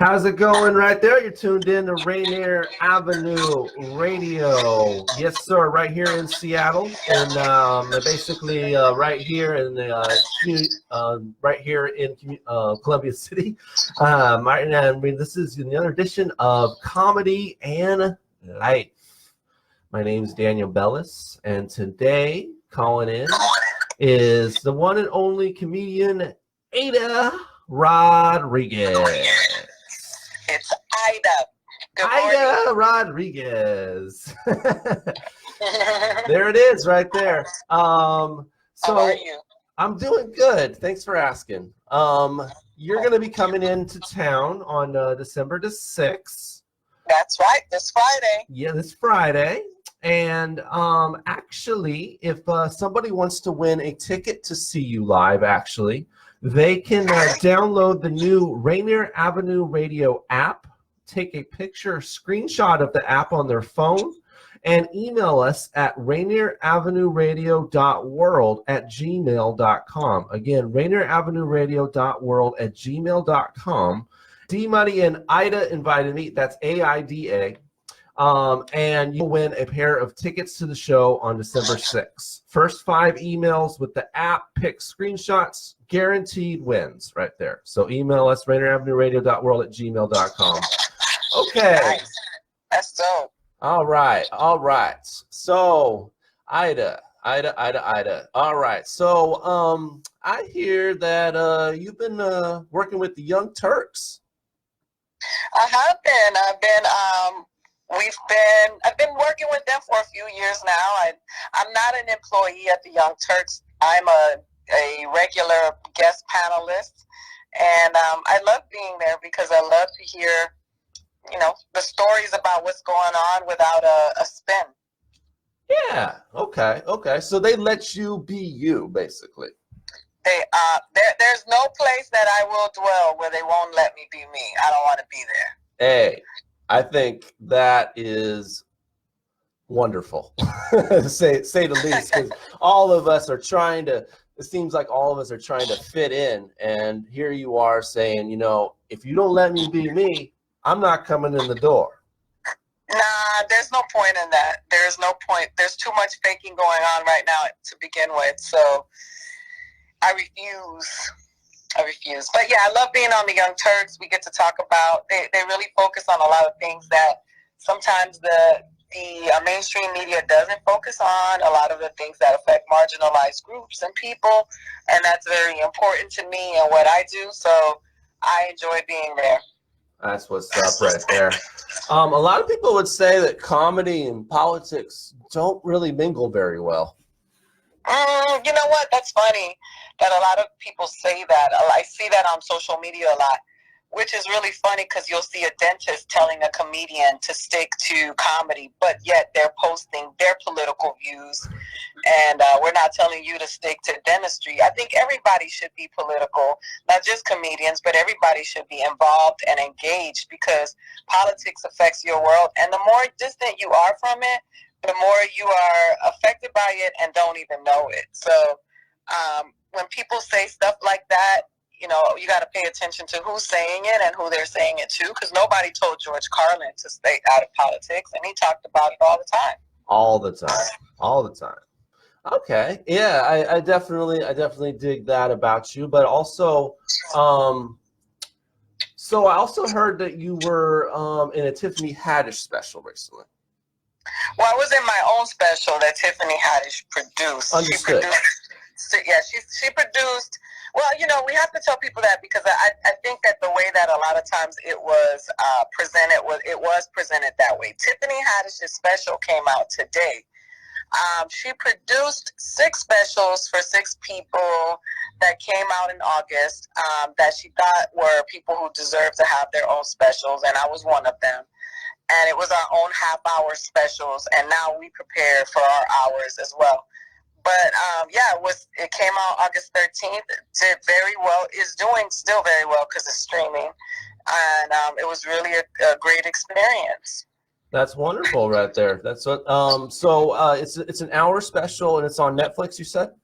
How's it going right there? You're tuned in to Rainier Avenue Radio. Yes, sir, right here in Seattle. And basically right here in the right here in Columbia City. And this is another edition of Comedy and Life. My name is Daniel Bellis, and today calling in is the one and only comedian Aida Rodriguez. It's Aida. Aida Rodriguez. There it is right there. How are you? I'm doing good. Thanks for asking. You're going to be coming into town on December the 6th. That's right, this Friday. Yeah, this Friday. And actually, if somebody wants to win a ticket to see you live, actually, they can download the new Rainier Avenue Radio app, take a picture, screenshot of the app on their phone, and email us at RainierAvenueRadio.world at gmail.com. Again, RainierAvenueRadio.world at gmail.com. D-Money and Ida invited me. That's A-I-D-A. And you'll win a pair of tickets to the show on December 6th. First 5 emails with the app, pick screenshots, guaranteed wins right there. So email us, RainierAvenueRadio.world at gmail.com. Okay. Nice. That's dope. All right. So, Ida. All right. So, I hear that you've been working with the Young Turks. I have been. I've been working with them for a few years now. I'm not an employee at the Young Turks. I'm a regular guest panelist, and I love being there because I love to hear, the stories about what's going on without a spin. Yeah. Okay. So they let you be you, basically. There's no place that I will dwell where they won't let me be me. I don't want to be there. Hey, I think that is wonderful, say the least, because all of us are trying to, it seems like all of us are trying to fit in, and here you are saying, if you don't let me be me, I'm not coming in the door. Nah, there's no point in that. There's no point. There's too much faking going on right now to begin with, so I refuse. But yeah, I love being on the Young Turks. We get to talk about, they really focus on a lot of things that sometimes the mainstream media doesn't focus on, a lot of the things that affect marginalized groups and people, and that's very important to me and what I do, so I enjoy being there. That's what's up right there. A lot of people would say that comedy and politics don't really mingle very well. You know what? That's funny that a lot of people say that. I see that on social media a lot, which is really funny because you'll see a dentist telling a comedian to stick to comedy, but yet they're posting their political views, and we're not telling you to stick to dentistry. I think everybody should be political, not just comedians, but everybody should be involved and engaged because politics affects your world, and the more distant you are from it, the more you are affected by it and don't even know it. So when people say stuff like that, you got to pay attention to who's saying it and who they're saying it to, because nobody told George Carlin to stay out of politics, and he talked about it all the time. All the time. Okay. Yeah, I definitely dig that about you, but also, so I also heard that you were in a Tiffany Haddish special recently. Well, I was in my own special that Tiffany Haddish produced. Understood. She produced. Well, we have to tell people that because I think that the way that a lot of times it was presented that way. Tiffany Haddish's special came out today. She produced 6 specials for 6 people that came out in August that she thought were people who deserve to have their own specials, and I was one of them. And it was our own half-hour specials, and now we prepare for our hours as well. But it came out August 13th. Did very well. Is doing still very well because it's streaming, and it was really a great experience. That's wonderful, right there. That's what. So it's an hour special, and it's on Netflix. You said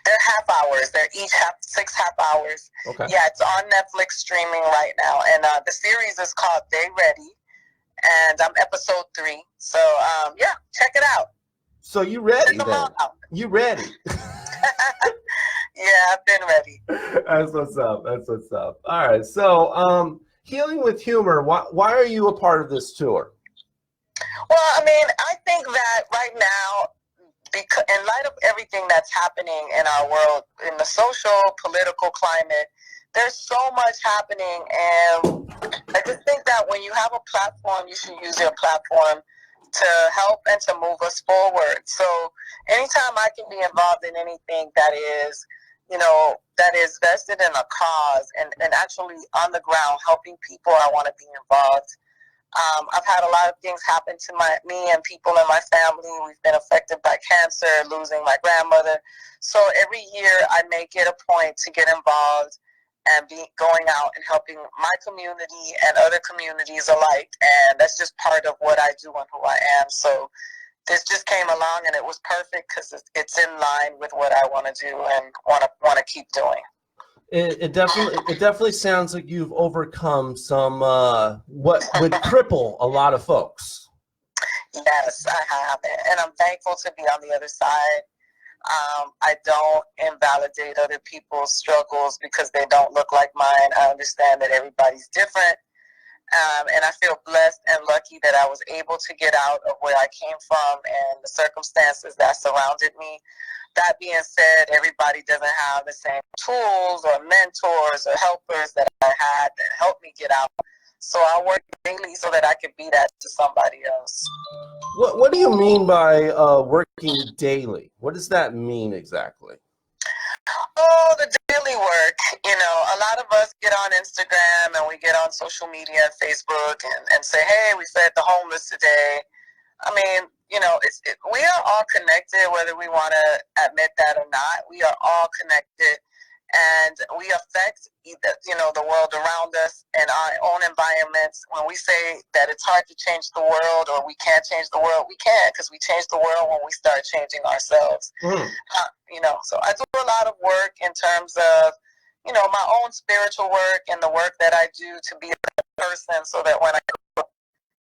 they're half hours. They're each 6 half hours. Okay. Yeah, it's on Netflix streaming right now, and the series is called They Ready, and I'm episode 3. So yeah, check it out. So you ready then? You ready? Yeah, I've been ready. That's what's up. That's what's up. All right. So Healing with Humor. Why are you a part of this tour? Well, I mean, I think that right now, because in light of everything that's happening in our world, in the social, political climate, there's so much happening, and I just think that when you have a platform, you should use your platform to help and to move us forward. So anytime I can be involved in anything that is, that is vested in a cause and actually on the ground helping people, I want to be involved. I've had a lot of things happen to me and people in my family. We've been affected by cancer, losing my grandmother. So every year I make it a point to get involved and be going out and helping my community and other communities alike. And that's just part of what I do and who I am. So this just came along, and it was perfect because it's in line with what I want to do and want to keep doing. It definitely sounds like you've overcome some what would cripple a lot of folks. Yes, I have, and I'm thankful to be on the other side. I don't invalidate other people's struggles because they don't look like mine. I understand that everybody's different, and I feel blessed and lucky that I was able to get out of where I came from and the circumstances that surrounded me. That being said, everybody doesn't have the same tools or mentors or helpers that I had that helped me get out. So I work daily so that I can be that to somebody else. What do you mean by working daily? What does that mean exactly? Oh, the daily work. A lot of us get on Instagram and we get on social media, Facebook, and say, hey, we fed the homeless today. I mean, we are all connected, whether we want to admit that or not. We are all connected, and we affect the world around us and our own environments. When we say that it's hard to change the world or we can't change the world, we can, because we change the world when we start changing ourselves. So I do a lot of work in terms of, my own spiritual work and the work that I do to be a better person, so that when I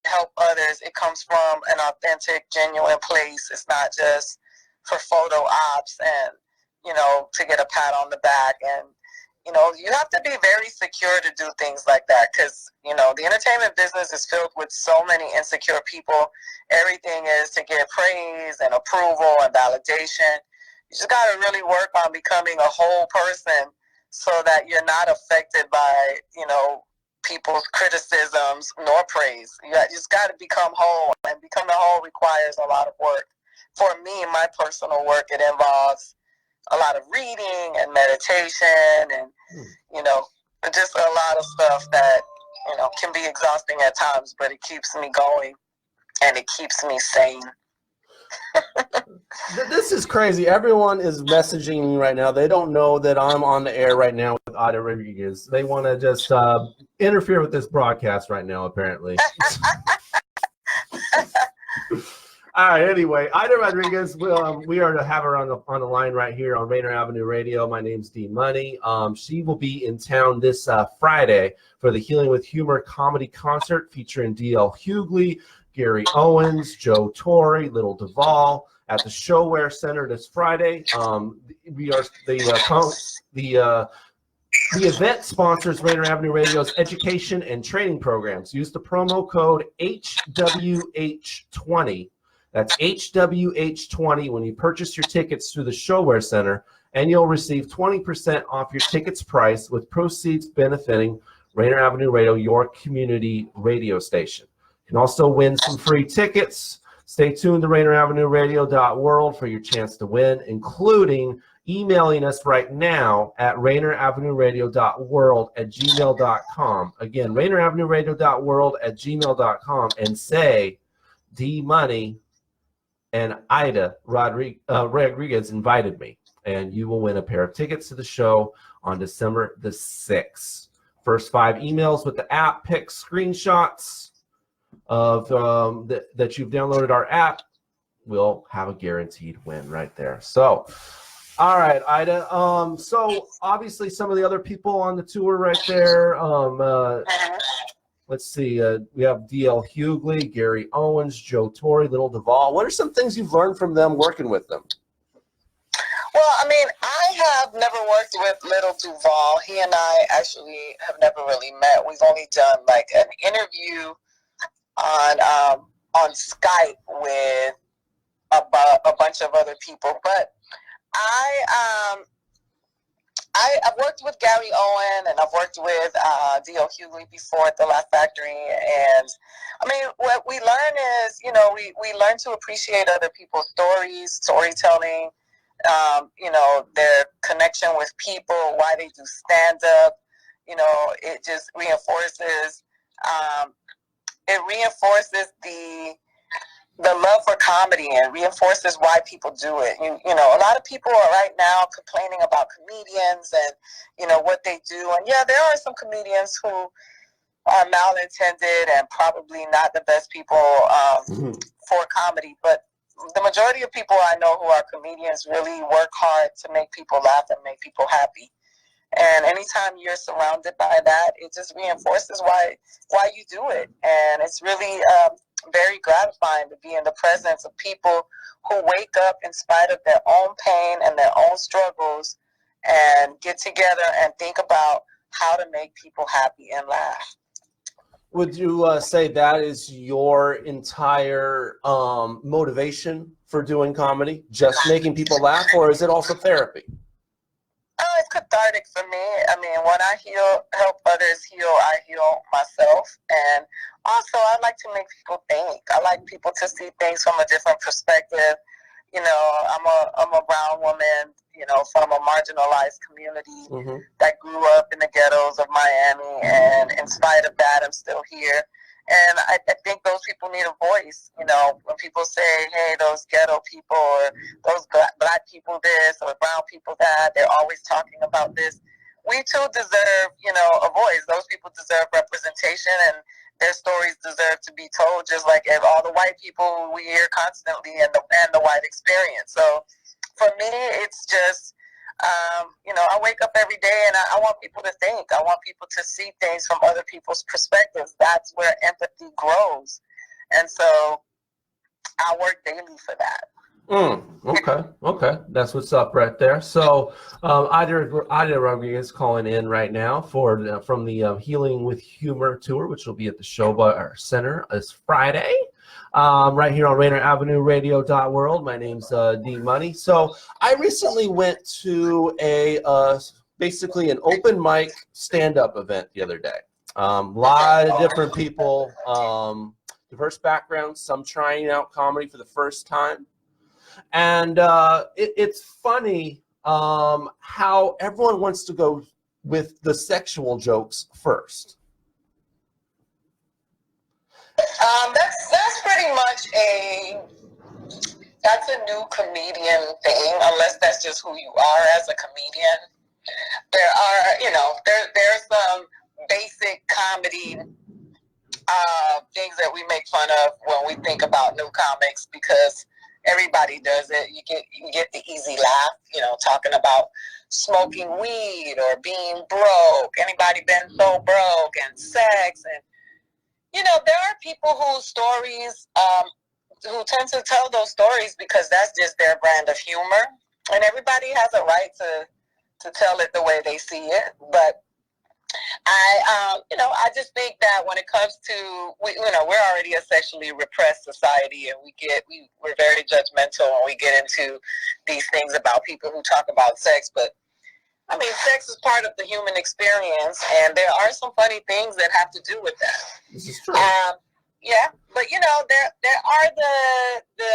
help others, it comes from an authentic, genuine place. It's not just for photo ops and, to get a pat on the back. And, you have to be very secure to do things like that because, the entertainment business is filled with so many insecure people. Everything is to get praise and approval and validation. You just got to really work on becoming a whole person so that you're not affected by, people's criticisms nor praise. You just got to become whole, and becoming whole requires a lot of work. For me, my personal work, it involves a lot of reading and meditation and, just a lot of stuff that, can be exhausting at times, but it keeps me going and it keeps me sane. This is crazy. Everyone is messaging me right now. They don't know that I'm on the air right now with Aida Rodriguez. They want to just interfere with this broadcast right now, apparently. All right. Anyway, Aida Rodriguez. We are to have her on the line right here on Rainier Avenue Radio. My name's D Money. She will be in town this Friday for the Healing with Humor comedy concert featuring DL Hughley, Gary Owens, Joe Torry, Little Duval at the ShoWare Center this Friday. We are the event sponsors Rainier Avenue Radio's education and training programs. Use the promo code HWH20. That's HWH20 when you purchase your tickets through the ShoWare Center, and you'll receive 20% off your tickets price, with proceeds benefiting Rainier Avenue Radio, your community radio station. You can also win some free tickets. Stay tuned to RainierAvenueRadio.world for your chance to win, including emailing us right now at RainierAvenueRadio.world@gmail.com. Again, RainierAvenueRadio.world@gmail.com, and say D Money and Aida Rodriguez invited me, and you will win a pair of tickets to the show on December the 6th. First 5 emails with the app, pick screenshots of that you've downloaded our app, will have a guaranteed win right there. So All right, Ida. So obviously some of the other people on the tour right there. Let's see. We have D.L. Hughley, Gary Owens, Joe Torry, Little Duval. What are some things you've learned from them working with them? Well, I mean, I have never worked with Little Duval. He and I actually have never really met. We've only done like an interview on Skype with a bunch of other people. But I've worked with Gary Owen and I've worked with D.L. Hughley before at the Laugh Factory. And I mean, what we learn is, you know, we learn to appreciate other people's stories, storytelling, you know, their connection with people, why they do stand up. You know, it just reinforces the love for comedy and reinforces why people do it. You know, a lot of people are right now complaining about comedians and, you know, what they do. And yeah, there are some comedians who are malintended and probably not the best people for comedy. But the majority of people I know who are comedians really work hard to make people laugh and make people happy. And anytime you're surrounded by that, it just reinforces why you do it. And it's really very gratifying to be in the presence of people who wake up in spite of their own pain and their own struggles and get together and think about how to make people happy and laugh. Would you say that is your entire motivation for doing comedy, just making people laugh, or is it also therapy? It's cathartic for me. I mean, when I help others heal, I heal myself. And also, I like to make people think. I like people to see things from a different perspective. You know, I'm a brown woman, you know, from a marginalized community that grew up in the ghettos of Miami. And in spite of that, I'm still here. And I think those people need a voice. You know, when people say, hey, those ghetto people or those black people this or brown people that, they're always talking about this. We too deserve, you know, a voice. Those people deserve representation and their stories deserve to be told, just like all the white people we hear constantly and the white experience. So for me, it's just, you know, I wake up every day and I want people to think. I want people to see things from other people's perspectives. That's where empathy grows. And so I work daily for that. Okay. That's what's up right there. So Aida Rodriguez calling in right now from the Healing with Humor tour, which will be at the ShoWare Center this Friday. Right here on RainierAvenueRadio.world. My name's D Money. So I recently went to basically an open mic stand-up event the other day. Lot of different people, diverse backgrounds, some trying out comedy for the first time. And it's funny how everyone wants to go with the sexual jokes first. That's pretty much that's a new comedian thing, unless that's just who you are as a comedian. There are, you know, there's some basic comedy things that we make fun of when we think about new comics because everybody does it. You get the easy laugh, you know, talking about smoking weed or being broke. Anybody been so broke and sex and you know, there are people whose stories, who tend to tell those stories because that's just their brand of humor. And everybody has a right to tell it the way they see it. But you know, I just think that when it comes to, you know, we're already a sexually repressed society and we're very judgmental when we get into these things about people who talk about sex. But I mean, sex is part of the human experience, and there are some funny things that have to do with that. This is true. Yeah, but you know, there are the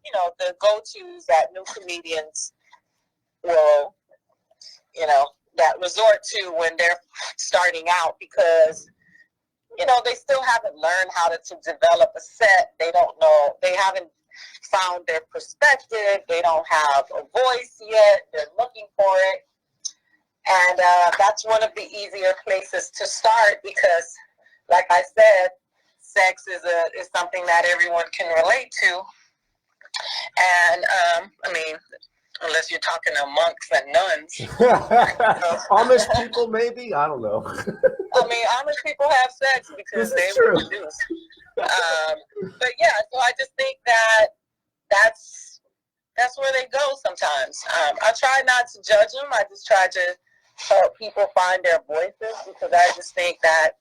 you know the go-tos that new comedians will, you know, that resort to when they're starting out because you know they still haven't learned how to develop a set. They don't know. They haven't found their perspective. They don't have a voice yet. They're looking for it. And that's one of the easier places to start because, like I said, sex is something that everyone can relate to. And I mean, unless you're talking to monks and nuns. Amish people, maybe? I don't know. I mean, Amish people have sex because they reproduce. But yeah, so I just think that that's where they go sometimes. I try not to judge them. I just try to help people find their voices, because I just think that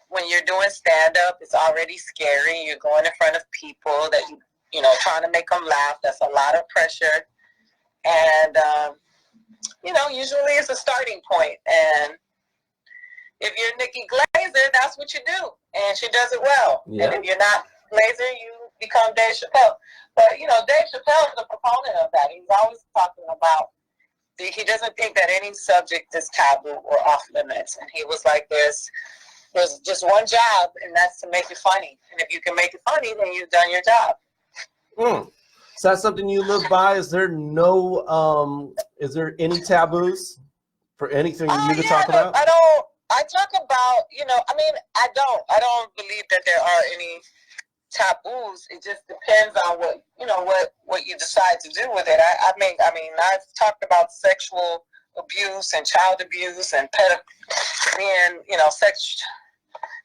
when you're doing stand-up, it's already scary. You're going in front of people that you know, trying to make them laugh. That's a lot of pressure. And, you know, usually it's a starting point. And if you're Nikki Glazer, that's what you do. And she does it well. Yeah. And if you're not Glazer, you become Dave Chappelle. But, you know, Dave Chappelle is a proponent of that. He's always talking about, he doesn't think that any subject is taboo or off limits. And he was like, there's just one job, and that's to make it funny. And if you can make it funny, then you've done your job. So that's something you live by? Is there no, is there any taboos for anything you can talk about? I talk about, you know, I mean, I don't believe that there are any taboos. It just depends on what, you know, what you decide to do with it. I mean, I've talked about sexual abuse and child abuse and being, you know,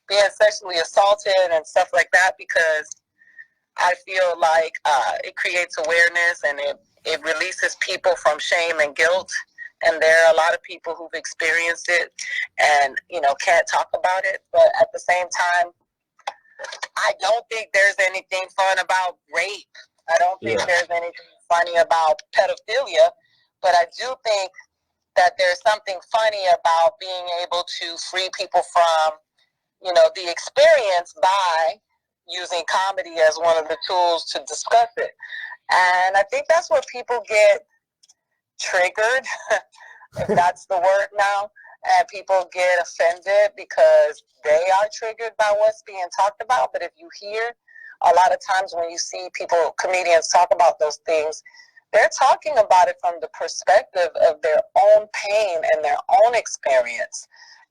being sexually assaulted and stuff like that, because I feel like it creates awareness, and it releases people from shame and guilt. And there are a lot of people who've experienced it and, you know, can't talk about it. But at the same time, I don't think there's anything fun about rape. I don't think there's anything funny about pedophilia. But I do think that there's something funny about being able to free people from, you know, the experience by using comedy as one of the tools to discuss it. And I think that's where people get triggered, if that's the word now, and people get offended because they are triggered by what's being talked about. But if you hear, a lot of times when you see comedians talk about those things, they're talking about it from the perspective of their own pain and their own experience.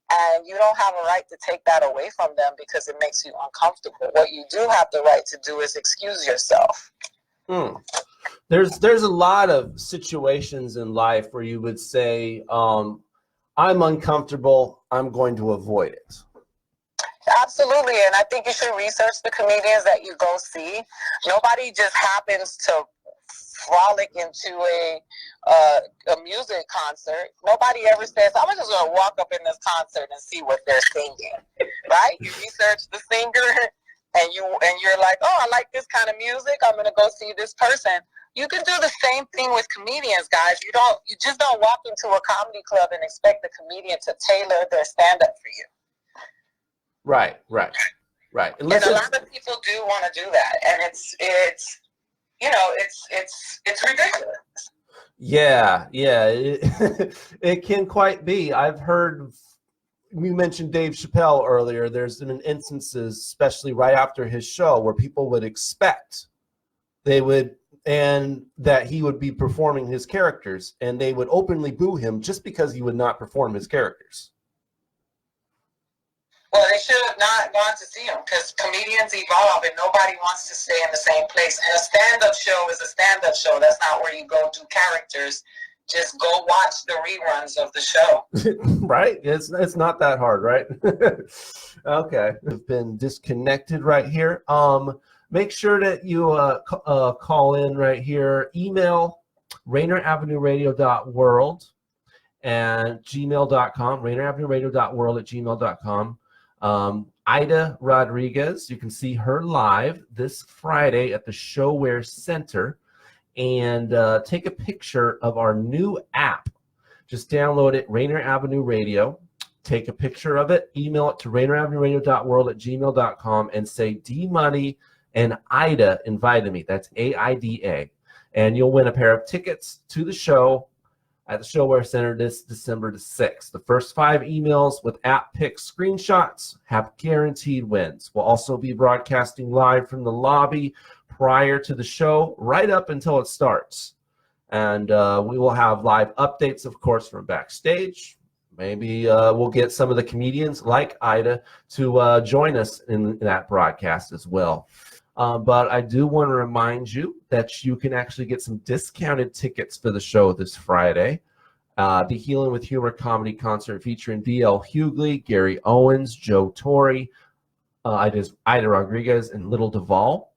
And you don't have a right to take that away from them because it makes you uncomfortable. What you do have the right to do is excuse yourself. There's a lot of situations in life where you would say, I'm uncomfortable, I'm going to avoid it. Absolutely, and I think you should research the comedians that you go see. Nobody just happens to frolic into a music concert. Nobody ever says, I'm just going to walk up in this concert and see what they're singing, right? You research the singer, and you're like, oh, I like this kind of music, I'm going to go see this person. You can do the same thing with comedians, guys. You just don't walk into a comedy club and expect the comedian to tailor their stand-up for you. Right. And a lot of people do want to do that, and it's you know, it's ridiculous. Yeah, it can quite be. I've heard, we mentioned Dave Chappelle earlier. There's been instances, especially right after his show, where people would expect and that he would be performing his characters, and they would openly boo him just because he would not perform his characters. Well, they should have not gone to see him, because comedians evolve and nobody wants to stay in the same place. And a stand-up show is a stand-up show. That's not where you go do characters. Just go watch the reruns of the show. Right? It's not that hard, right? Okay. We've been disconnected right here. Make sure that you call in right here. Email RainierAvenueRadio.world and gmail.com, RainierAvenueRadio.world at gmail.com. Aida Rodriguez, you can see her live this Friday at the ShoWare Center, and take a picture of our new app. Just download it, Rainier Avenue Radio. Take a picture of it, email it to RainierAvenueRadio.world at gmail.com, and say D-Money and Aida invited me. That's AIDA. And you'll win a pair of tickets to the show at the ShoWare Center this December the 6th. The first 5 emails with app pic screenshots have guaranteed wins. We'll also be broadcasting live from the lobby prior to the show, right up until it starts. And we will have live updates, of course, from backstage. Maybe we'll get some of the comedians like Aida to join us in that broadcast as well. But I do want to remind you that you can actually get some discounted tickets for the show this Friday. The Healing with Humor comedy concert featuring D.L. Hughley, Gary Owens, Joe Torry, Aida Rodriguez, and Little Duval.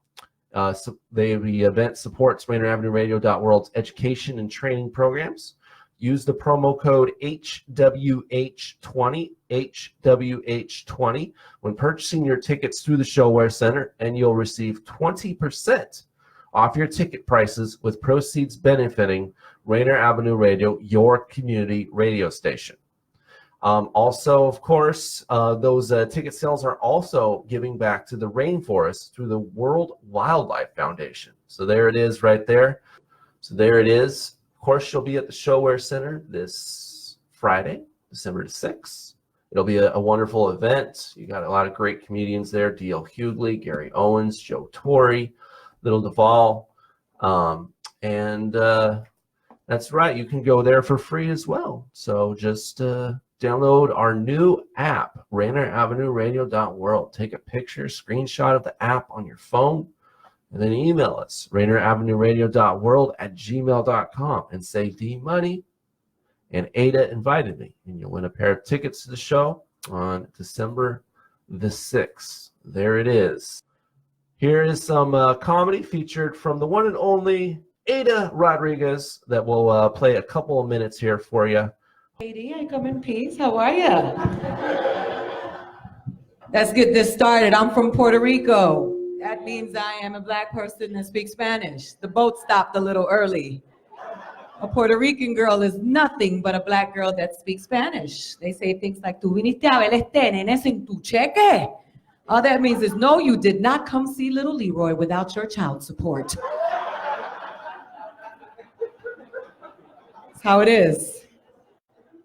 The event supports RainierAvenueRadio.world's education and training programs. Use the promo code HWH20, HWH20, when purchasing your tickets through the ShoWare Center, and you'll receive 20% off your ticket prices, with proceeds benefiting Rainier Avenue Radio, your community radio station. Also, of course, those ticket sales are also giving back to the Rainforest through the World Wildlife Foundation. So there it is right there. So there it is. Of course, you'll be at the ShoWare Center this Friday, December 6th. It'll be a wonderful event. You got a lot of great comedians there: D.L. Hughley, Gary Owens, Joe Torry, Little Duval. That's right. You can go there for free as well. So just download our new app, RainierAvenueRadio.world. Take a picture, screenshot of the app on your phone, and then email us, RainierAvenueRadio.world@gmail.com, and say D Money and Ada invited me, and you'll win a pair of tickets to the show on December the 6th. There it is. Here is some comedy featured from the one and only Aida Rodriguez that will play a couple of minutes here for you. Lady, I come in peace. How are you? Let's get this started. I'm from Puerto Rico. That means I am a Black person that speaks Spanish. The boat stopped a little early. A Puerto Rican girl is nothing but a Black girl that speaks Spanish. They say things like, "Tú viniste a ver este nene sin tu cheque." All that means is, no, you did not come see little Leroy without your child support. That's how it is.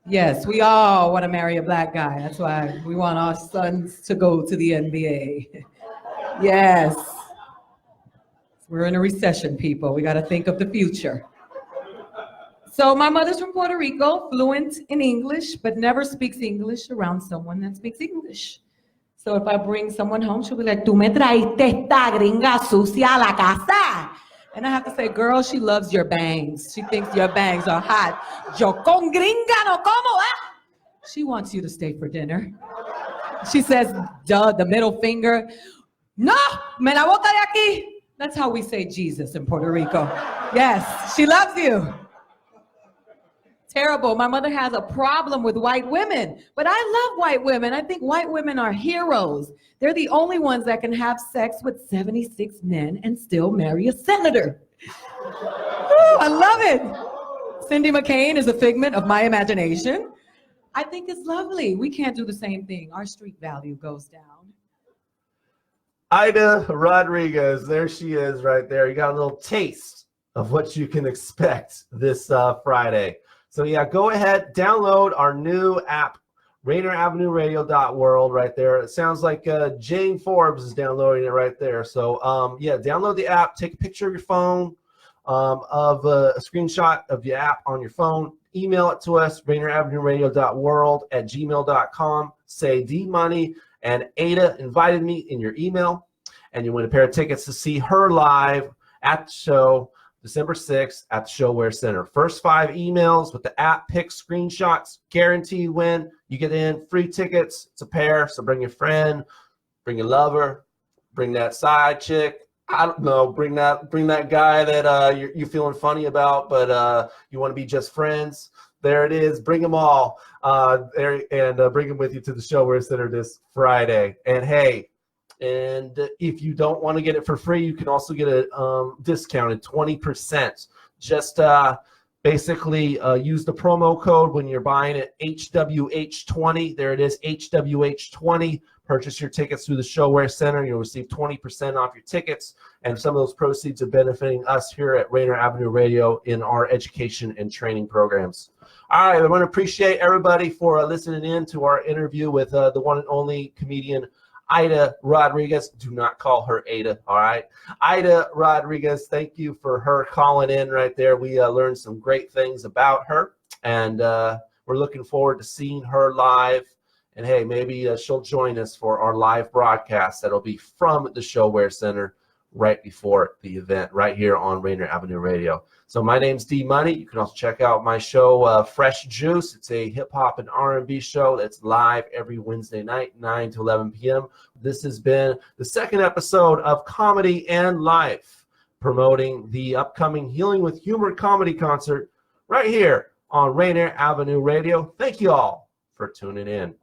Yes, we all want to marry a Black guy. That's why we want our sons to go to the NBA. Yes. We're in a recession, people. We got to think of the future. So my mother's from Puerto Rico, fluent in English, but never speaks English around someone that speaks English. So if I bring someone home, she'll be like, "Tú me traíste esta gringa sucia a la casa." And I have to say, "Girl, she loves your bangs. She thinks your bangs are hot. Yo con gringa no como, eh?" She wants you to stay for dinner. She says, duh, the middle finger. "No, me la bota de aquí." That's how we say Jesus in Puerto Rico. Yes, she loves you. Terrible. My mother has a problem with white women, but I love white women. I think white women are heroes. They're the only ones that can have sex with 76 men and still marry a senator. Ooh, I love it. Cindy McCain is a figment of my imagination. I think it's lovely. We can't do the same thing. Our street value goes down. Aida Rodriguez, there she is right there. You got a little taste of what you can expect this Friday. So yeah, go ahead, download our new app, RainierAvenueRadio.world right there. It sounds like Jane Forbes is downloading it right there. So yeah, download the app, take a picture of your phone, of a screenshot of the app on your phone, email it to us, RainierAvenueRadio.world@gmail.com, say D Money and Ada invited me in your email, and you win a pair of tickets to see her live at the show December 6th at the ShoWare Center. First 5 emails with the app pic screenshots, guaranteed win. You get in, free tickets. It's a pair, so bring your friend, bring your lover, bring that side chick. I don't know, bring that guy that you're feeling funny about, but you want to be just friends. There it is. Bring them all there, and bring them with you to the ShoWare Center this Friday. And hey, and if you don't want to get it for free, you can also get it discounted 20%. Just basically use the promo code when you're buying it, HWH20. There it is, HWH20. Purchase your tickets through the ShoWare Center. You'll receive 20% off your tickets, and some of those proceeds are benefiting us here at Rainier Avenue Radio in our education and training programs. All right, I want to appreciate everybody for listening in to our interview with the one and only comedian Aida Rodriguez. Do not call her Ada, all right? Aida Rodriguez, thank you for her calling in right there. We learned some great things about her, and we're looking forward to seeing her live. And hey, maybe she'll join us for our live broadcast that'll be from the ShoWare Center right before the event, right here on Rainier Avenue Radio. So my name's D Money. You can also check out my show, Fresh Juice. It's a hip-hop and R&B show that's live every Wednesday night, 9 to 11 p.m. This has been the second episode of Comedy and Life, promoting the upcoming Healing with Humor comedy concert right here on Rainier Avenue Radio. Thank you all for tuning in.